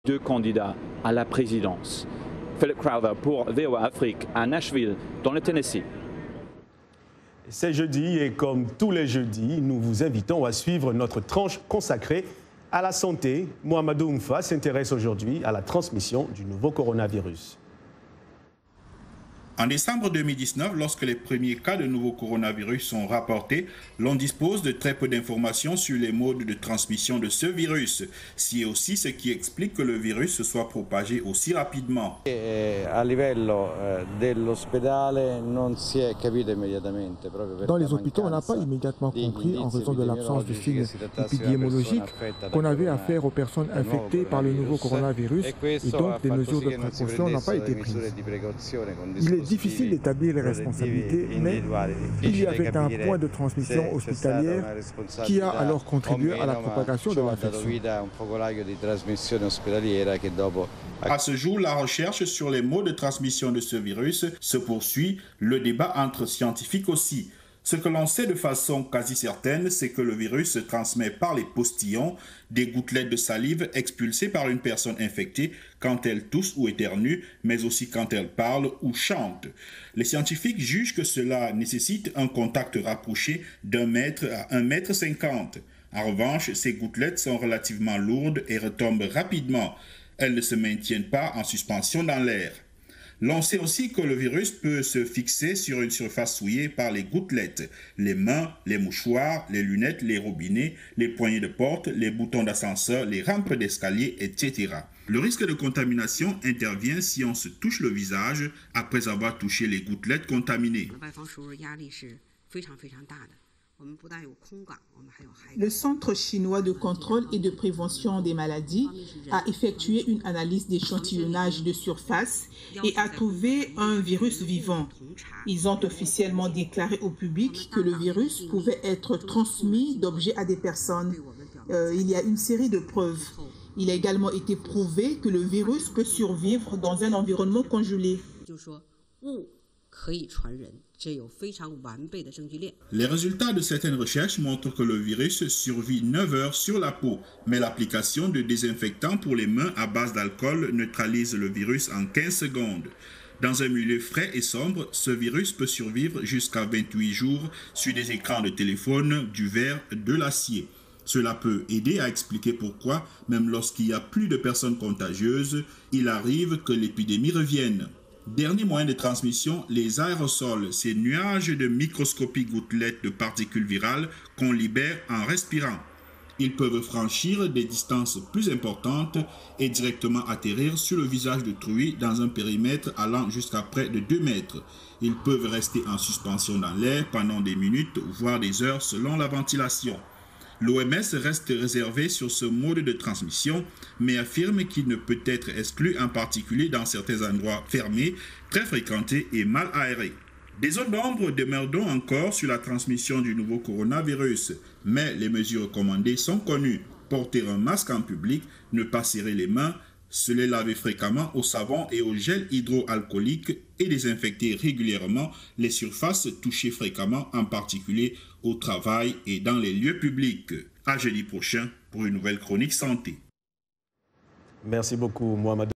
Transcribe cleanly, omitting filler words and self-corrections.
Deux candidats à la présidence. Philip Crowther pour VOA Afrique à Nashville, dans le Tennessee. C'est jeudi et comme tous les jeudis, nous vous invitons à suivre notre tranche consacrée à la santé. Mohamedou Oumfa s'intéresse aujourd'hui à la transmission du nouveau coronavirus. En décembre 2019, lorsque les premiers cas de nouveau coronavirus sont rapportés, l'on dispose de très peu d'informations sur les modes de transmission de ce virus. C'est aussi ce qui explique que le virus se soit propagé aussi rapidement. Dans les hôpitaux, on n'a pas immédiatement compris, en raison de l'absence de signes épidémiologiques, qu'on avait affaire aux personnes infectées par le nouveau coronavirus et donc des mesures de précaution n'ont pas été prises. Il est difficile d'établir les responsabilités, mais il y avait un point de transmission hospitalière qui a alors contribué à la propagation de l'infection. À ce jour, la recherche sur les modes de transmission de ce virus se poursuit, le débat entre scientifiques aussi. Ce que l'on sait de façon quasi certaine, c'est que le virus se transmet par les postillons, des gouttelettes de salive expulsées par une personne infectée quand elle tousse ou éternue, mais aussi quand elle parle ou chante. Les scientifiques jugent que cela nécessite un contact rapproché d'1 mètre à 1,50 m. En revanche, ces gouttelettes sont relativement lourdes et retombent rapidement. Elles ne se maintiennent pas en suspension dans l'air. L'on sait aussi que le virus peut se fixer sur une surface souillée par les gouttelettes, les mains, les mouchoirs, les lunettes, les robinets, les poignées de porte, les boutons d'ascenseur, les rampes d'escalier, etc. Le risque de contamination intervient si on se touche le visage après avoir touché les gouttelettes contaminées. Le Centre chinois de contrôle et de prévention des maladies a effectué une analyse d'échantillonnage de surface et a trouvé un virus vivant. Ils ont officiellement déclaré au public que le virus pouvait être transmis d'objets à des personnes. Il y a une série de preuves. Il a également été prouvé que le virus peut survivre dans un environnement congelé. Les résultats de certaines recherches montrent que le virus survit 9 heures sur la peau, mais l'application de désinfectants pour les mains à base d'alcool neutralise le virus en 15 secondes. Dans un milieu frais et sombre, ce virus peut survivre jusqu'à 28 jours sur des écrans de téléphone, du verre, de l'acier. Cela peut aider à expliquer pourquoi, même lorsqu'il y a plus de personnes contagieuses, il arrive que l'épidémie revienne. Dernier moyen de transmission, les aérosols, ces nuages de microscopiques gouttelettes de particules virales qu'on libère en respirant. Ils peuvent franchir des distances plus importantes et directement atterrir sur le visage d'autrui dans un périmètre allant jusqu'à près de 2 mètres. Ils peuvent rester en suspension dans l'air pendant des minutes, voire des heures selon la ventilation. L'OMS reste réservée sur ce mode de transmission, mais affirme qu'il ne peut être exclu, en particulier dans certains endroits fermés, très fréquentés et mal aérés. Des zones d'ombre demeurent donc encore sur la transmission du nouveau coronavirus, mais les mesures recommandées sont connues. Porter un masque en public, ne pas serrer les mains, se les laver fréquemment au savon et au gel hydroalcoolique et désinfecter régulièrement les surfaces touchées fréquemment, en particulier au travail et dans les lieux publics. À jeudi prochain pour une nouvelle chronique santé. Merci beaucoup, Mohamedou.